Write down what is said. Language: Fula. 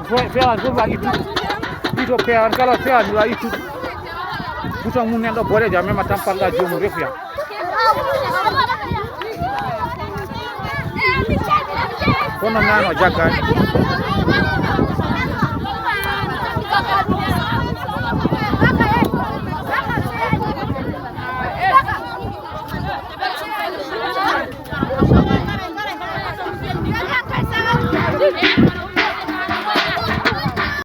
Itu pewan itu. Itu pewan kalau pewan juga itu. Bukan mungkin ada boleh jam memang tampar dah jom ref ya. Kono nano jaga. Thank you.